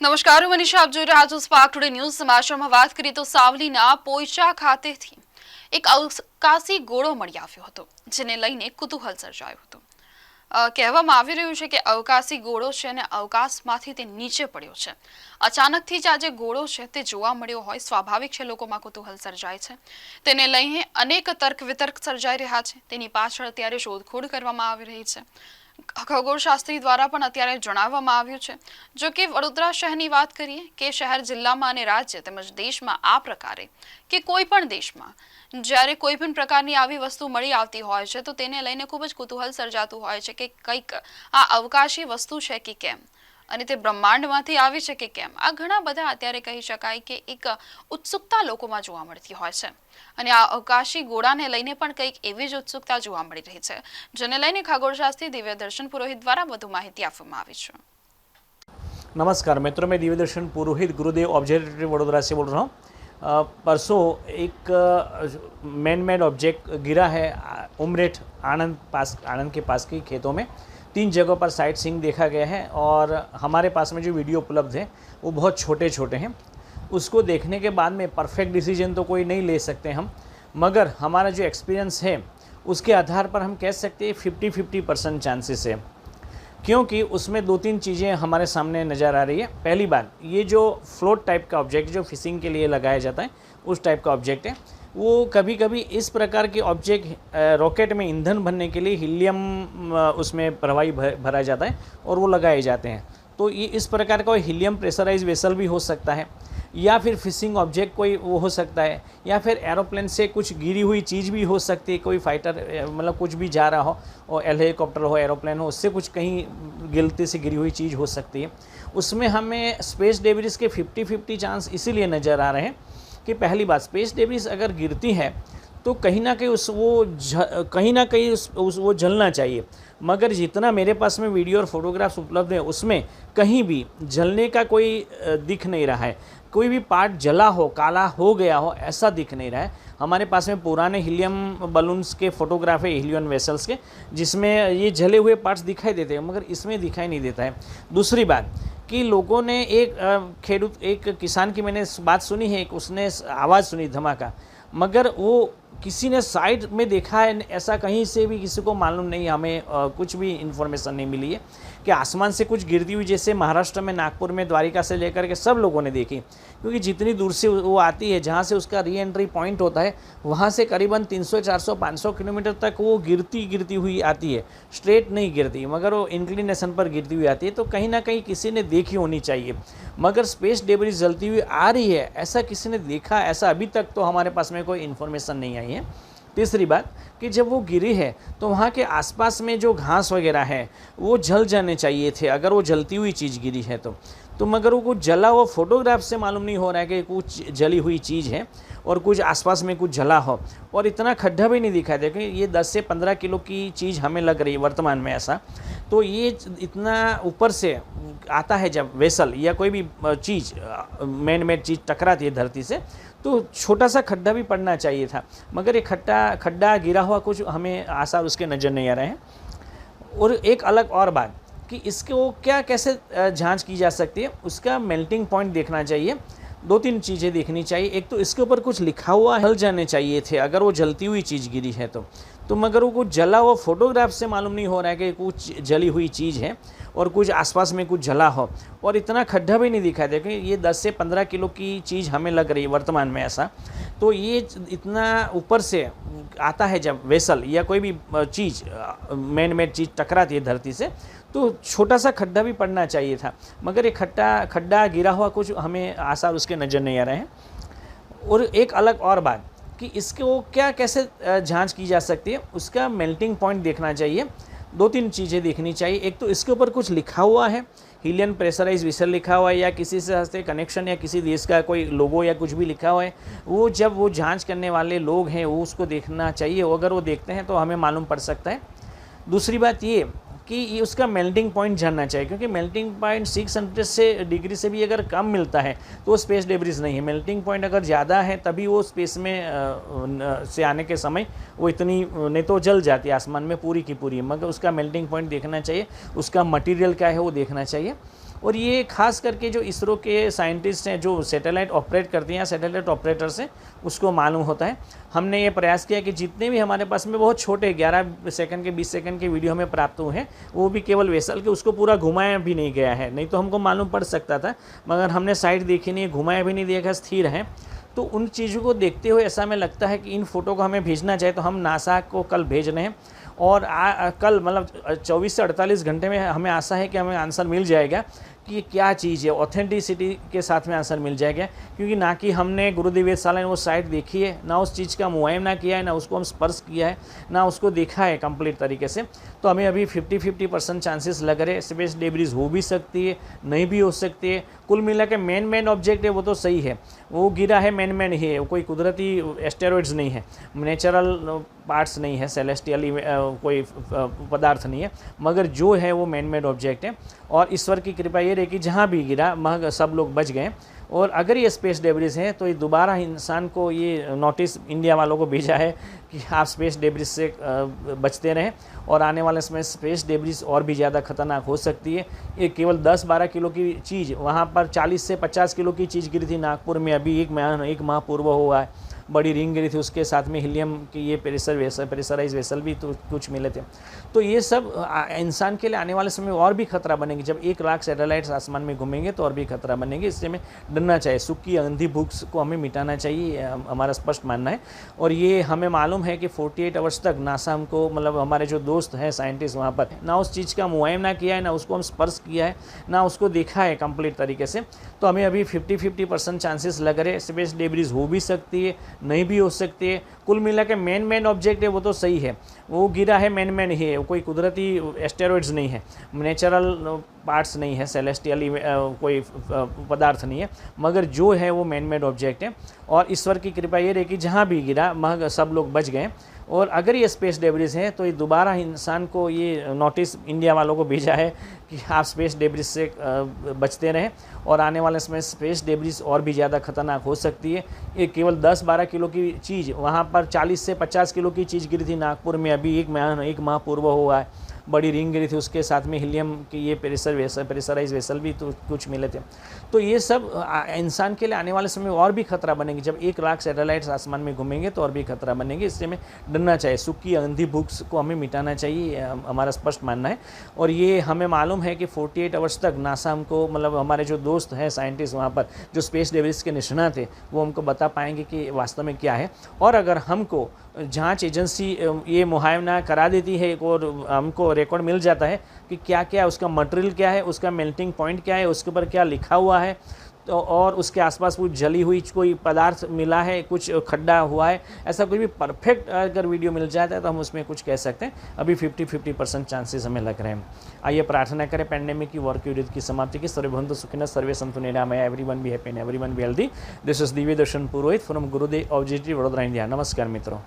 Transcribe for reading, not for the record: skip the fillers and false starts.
નમસ્કાર, હું મનીષા. આપ જોઈ રહ્યા છો સ્પાર્ક ટુડે ન્યૂઝ. સમાચારમાં વાત કરીએ તો સાવલીના પોઈચા ખાતેથી એક અવકાશી ગોળો મળી આવ્યો હતો, જેને લઈને કુતૂહલ સર્જાયું હતું. કહેવામાં આવી રહ્યું છે કે અવકાશી ગોળો છે અને અવકાશમાંથી તે નીચે પડ્યો છે. અચાનકથી જ આ જે ગોળો છે તે જોવા મળ્યો હોય, સ્વાભાવિક છે લોકોમાં કુતૂહલ સર્જાય છે. તેને લઈને અનેક તર્ક વિતર્ક સર્જાઈ રહ્યા છે. તેની પાછળ અત્યારે શોધખોળ કરવામાં આવી રહી છે. ખગોળશાસ્ત્રી દ્વારા પણ અત્યારે જણાવવામાં આવ્યું છે. જો કે વડોદરા શહેરની વાત કરીએ કે શહેર, જિલ્લામાં અને રાજ્ય તેમજ દેશમાં આ પ્રકારે કે કોઈ પણ દેશમાં જ્યારે કોઈ પણ પ્રકારની આવી વસ્તુ મળી આવતી હોય છે તો તેને લઈને ખૂબ જ કુતૂહલ સર્જાતું હોય છે કે કંઈક આ અવકાશી વસ્તુ છે કે કેમ, અને તે બ્રહ્માંડમાંથી આવી છે કે કેમ. આ ઘણા બધા અત્યારે કહી શકાય કે એક ઉત્સુકતા લોકોમાં જોવા મળતી હોય છે, અને આ અવકાશી ગોળાને લઈને પણ કંઈક એવી જ ઉત્સુકતા જોવા મળી રહી છે, જેને લઈને ખગોળશાસ્ત્રી દિવ્યદર્શન પુરોહિત દ્વારા વધુ માહિતી આપવામાં આવી છે. नमस्कार मित्रों, मैं दिव्यदर्शन पुरोहित गुरुदेव ऑब्जर्वेटरी वडोदरा से बोल रहा हूँ। परसों एक मैन मेड ऑब्जेक्ट गिरा है उमरेठ आनंद के पास के खेतों में। 3 जगहों पर साइट सीइंग देखा गया है और हमारे पास में जो वीडियो उपलब्ध है वो बहुत छोटे छोटे हैं। उसको देखने के बाद में परफेक्ट डिसीजन तो कोई नहीं ले सकते हम, मगर हमारा जो एक्सपीरियंस है उसके आधार पर हम कह सकते हैं 50-50% चांसेस है, क्योंकि उसमें 2-3 चीज़ें हमारे सामने नज़र आ रही है। पहली बात, ये जो फ्लोट टाइप का ऑब्जेक्ट जो फिशिंग के लिए लगाया जाता है उस टाइप का ऑब्जेक्ट है। वो कभी कभी इस प्रकार के ऑब्जेक्ट रॉकेट में ईंधन भरने के लिए हीलियम उसमें प्रवाही भरा जाता है और वो लगाए जाते हैं। तो ये इस प्रकार का हीलियम प्रेशराइज वेसल भी हो सकता है, या फिर फिशिंग ऑब्जेक्ट कोई वो हो सकता है, या फिर एरोप्लेन से कुछ गिरी हुई चीज़ भी हो सकती है। कोई फाइटर मतलब कुछ भी जा रहा हो, और हेलीकॉप्टर हो, एरोप्लेन हो, उससे कुछ कहीं गिरते से गिरी हुई चीज़ हो सकती है। उसमें हमें स्पेस डेब्रिस के 50-50 चांस इसीलिए नज़र आ रहे हैं कि पहली बात, स्पेस डेब्रिस अगर गिरती है तो कहीं ना कहीं वो जलना चाहिए, मगर जितना मेरे पास में वीडियो और फोटोग्राफ्स उपलब्ध है उसमें कहीं भी जलने का कोई दिख नहीं रहा है। कोई भी पार्ट जला हो, काला हो गया हो, ऐसा दिख नहीं रहा है। हमारे पास में पुराने हीलियम बलून्स के फोटोग्राफ है, हीलियम वेसल्स के, जिसमें ये जले हुए पार्ट्स दिखाई देते हैं, मगर इसमें दिखाई नहीं देता है। दूसरी बात कि लोगों ने एक किसान की मैंने बात सुनी है, उसने आवाज़ सुनी धमाका, मगर वो किसी ने साइड में देखा है, ऐसा कहीं से भी किसी को मालूम नहीं। हमें कुछ भी इन्फॉर्मेशन नहीं मिली है कि आसमान से कुछ गिरती हुई, जैसे महाराष्ट्र में नागपुर में द्वारिका से लेकर के सब लोगों ने देखी, क्योंकि जितनी दूर से वो आती है, जहाँ से उसका री एंट्री पॉइंट होता है, वहाँ से करीबन 300, 400, 500 किलोमीटर तक वो गिरती हुई आती है। स्ट्रेट नहीं गिरती, मगर वो इंक्लिनेशन पर गिरती हुई आती है। तो कहीं ना कहीं किसी ने देखी होनी चाहिए, मगर स्पेस डेब्रिस जलती हुई आ रही है ऐसा किसी ने देखा, ऐसा अभी तक तो हमारे पास में कोई इन्फॉर्मेशन नहीं आई है। तीसरी बात कि जब वो गिरी है तो वहाँ के आसपास में जो घास वगैरह है वो जल जाने चाहिए थे, अगर वो जलती हुई चीज़ गिरी है तो मगर वो कुछ जला हुआ फोटोग्राफ से मालूम नहीं हो रहा है कि कुछ जली हुई चीज़ है और कुछ आसपास में कुछ जला हो, और इतना खड्डा भी नहीं दिखाई दे कि ये 10 से 15 किलो की चीज़ हमें लग रही है वर्तमान में ऐसा। तो ये इतना ऊपर से आता है जब वेसल या कोई भी चीज़ मैन मेड चीज़ टकराती है धरती से, तो छोटा सा खड्डा भी पड़ना चाहिए था, मगर ये खड्डा गिरा हुआ कुछ हमें आसार उसके नज़र नहीं आ रहे हैं। और एक अलग और बात कि इसको कैसे जांच की जा सकती है, उसका मेल्टिंग पॉइंट देखना चाहिए। 2-3 चीज़ें देखनी चाहिए। एक तो इसके ऊपर कुछ लिखा हुआ है, जल जाने चाहिए थे, अगर वो जलती हुई चीज़ गिरी है तो मगर वो कुछ जला हुआ फोटोग्राफ से मालूम नहीं हो रहा है कि कुछ जली हुई चीज़ है और कुछ आसपास में कुछ जला हो, और इतना खड्डा भी नहीं दिखाई दे कि ये 10 से 15 किलो की चीज़ हमें लग रही है वर्तमान में ऐसा। तो ये इतना ऊपर से आता है जब वेसल या कोई भी चीज़ मैन मेड चीज़ टकराती है धरती से, तो छोटा सा खड्डा भी पड़ना चाहिए था, मगर ये खड्डा गिरा हुआ कुछ हमें आसार उसके नज़र नहीं आ रहे हैं। और एक अलग और बात कि इसको कैसे जांच की जा सकती है, उसका मेल्टिंग पॉइंट देखना चाहिए। 2-3 चीज़ें देखनी चाहिए। एक तो इसके ऊपर कुछ लिखा हुआ है, हीलियम प्रेशराइज वेसल लिखा हुआ है, या किसी से कनेक्शन या किसी देश का कोई लोगो या कुछ भी लिखा हुआ है, वो जब वो जांच करने वाले लोग हैं वो उसको देखना चाहिए। अगर वो देखते हैं तो हमें मालूम पड़ सकता है। दूसरी बात ये कि ये उसका मेल्टिंग पॉइंट जानना चाहिए, क्योंकि मेल्टिंग पॉइंट 600 से डिग्री से भी अगर कम मिलता है तो वो स्पेस डेब्रिस नहीं है। मेल्टिंग पॉइंट अगर ज़्यादा है तभी वो स्पेस में से आने के समय वो इतनी नहीं तो जल जाती है आसमान में पूरी की पूरी, मगर उसका मेल्टिंग पॉइंट देखना चाहिए, उसका मटेरियल क्या है वो देखना चाहिए। और ये खास करके जो इसरो के साइंटिस्ट हैं जो सैटेलाइट ऑपरेट करते हैं या सैटेलाइट ऑपरेटर्स हैं उसको मालूम होता है। हमने ये प्रयास किया कि जितने भी हमारे पास में बहुत छोटे 11 सेकंड के 20 सेकंड के वीडियो हमें प्राप्त हुए हैं वो भी केवल वेसल के, उसको पूरा घुमाया भी नहीं गया है, नहीं तो हमको मालूम पड़ सकता था, मगर हमने साइड देखी नहीं, घुमाया भी नहीं देखा, स्थिर है। तो उन चीज़ों को देखते हुए ऐसा हमें लगता है कि इन फ़ोटो को हमें भेजना चाहिए, तो हम नासा को कल भेज रहे हैं और कल मतलब 24 से 48 घंटे में हमें आशा है कि हमें आंसर मिल जाएगा कि ये क्या चीज़ है, ऑथेंटिसिटी के साथ में आंसर मिल जाएगा। क्योंकि ना कि हमने गुरुदेव वेधशाला ने वो साइट देखी है, ना उस चीज़ का मुआयना किया है, ना उसको हम स्पर्श किया है, ना उसको देखा है कंप्लीट तरीके से। तो हमें अभी 50-50% चांसेस लग रहे हैं। स्पेस डेब्रिस हो भी सकती है, नहीं भी हो सकती है। कुल मिला के मेन ऑब्जेक्ट है वो तो सही है, वो गिरा है मैन ही है, कोई कुदरती एस्टेरॉइड्स नहीं है, नेचुरल पार्ट्स नहीं है, सेलेस्टियल कोई पदार्थ नहीं है, मगर जो है वो मैन ऑब्जेक्ट है। और ईश्वर की कृपा ये रही कि जहाँ भी गिरा वहाँ सब लोग बच गए। और अगर ये स्पेस डेब्रिस हैं तो ये दोबारा इंसान को ये नोटिस इंडिया वालों को भेजा है कि आप स्पेस डेब्रिस से बचते रहें, और आने वाले समय स्पेस डेब्रिस और भी ज़्यादा खतरनाक हो सकती है। ये केवल 10-12 किलो की चीज़, वहाँ पर 40 से 50 किलो की चीज़ गिरी थी नागपुर में, अभी एक माह पूर्व हुआ है, बड़ी रिंग गिरी थी, उसके साथ में हीलियम की ये प्रेशराइज वेसल भी तो कुछ मिले थे। तो ये सब इंसान के लिए आने वाले समय और भी खतरा बनेगी। जब 1 लाख सैटेलाइट्स आसमान में घूमेंगे तो और भी खतरा बनेगी। इससे हमें डरना चाहिए, सूखी अंधी भूख को हमें मिटाना चाहिए, हमारा स्पष्ट मानना है। और ये हमें मालूम है कि 48 आवर्स तक नासा हमको, मतलब हमारे जो दोस्त हैं साइंटिस्ट वहाँ पर, ना उस चीज़ का मुआयना किया है, ना उसको हम स्पर्श किया है, ना उसको देखा है कंप्लीट तरीके से। तो हमें अभी 50-50% चांसेस लग रहे हैं। स्पेस डेब्रिस हो भी सकती है, नहीं भी हो सकती है। कुल मिला के मेन ऑब्जेक्ट है वो तो सही है, वो गिरा है मैन ही है, कोई कुदरती एस्टेरॉइड्स नहीं है, नेचुरल पार्ट्स नहीं है, सेलेस्टियल कोई पदार्थ नहीं है, मगर जो है वो मैन ऑब्जेक्ट है। और ईश्वर की कृपा ये रही कि जहाँ भी गिरा वहाँ सब लोग बच गए। और अगर ये स्पेस डेब्रिस हैं तो ये दोबारा इंसान को ये नोटिस इंडिया वालों को भेजा है कि आप स्पेस डेब्रिस से बचते रहें, और आने वाले समय स्पेस डेब्रिस और भी ज़्यादा खतरनाक हो सकती है। ये केवल 10-12 किलो की चीज़, वहाँ पर 40 से 50 किलो की चीज़ गिरी थी नागपुर में, अभी एक माह पूर्व हुआ है, बड़ी रिंग गिरी थी, उसके साथ में हीलियम की ये प्रेशराइज वेसल भी तो कुछ मिले थे। तो ये सब इंसान के लिए आने वाले समय और भी खतरा बनेगी। जब 1 लाख सैटेलाइट्स आसमान में घूमेंगे तो और भी खतरा बनेगी। इससे हमें डरना चाहिए, सूखी अंधी भूख को हमें मिटाना चाहिए, हमारा स्पष्ट मानना है। और ये हमें मालूम है कि 48 आवर्स तक नासा हमको, मतलब हमारे जो दोस्त हैं साइंटिस्ट वहाँ पर, जो स्पेस डेब्रिस के निष्णात थे, वो हमको बता पाएंगे कि वास्तव में क्या है। और अगर हमको जांच एजेंसी ये मुआयना करा देती है और हमको रिकॉर्ड मिल जाता है कि क्या क्या उसका मटेरियल क्या है, उसका मेल्टिंग पॉइंट क्या है, उसके ऊपर क्या लिखा हुआ है, तो और उसके आसपास कुछ जली हुई कोई पदार्थ मिला है, कुछ खड्डा हुआ है, ऐसा कोई भी परफेक्ट अगर वीडियो मिल जाता है तो हम उसमें कुछ कह सकते हैं। अभी 50-50% चांसेस हमें लग रहे हैं। आइए प्रार्थना करें पैंडेमिक की, वॉर की युद्ध की समाप्ति की। सर्वे भवन्तु सुखिनः, सर्वे सन्तु निरामया, everyone be happy and everyone be healthy. This is Divya Darshan Purohit from Gurudev objective Vadodara, India. नमस्कार मित्रों।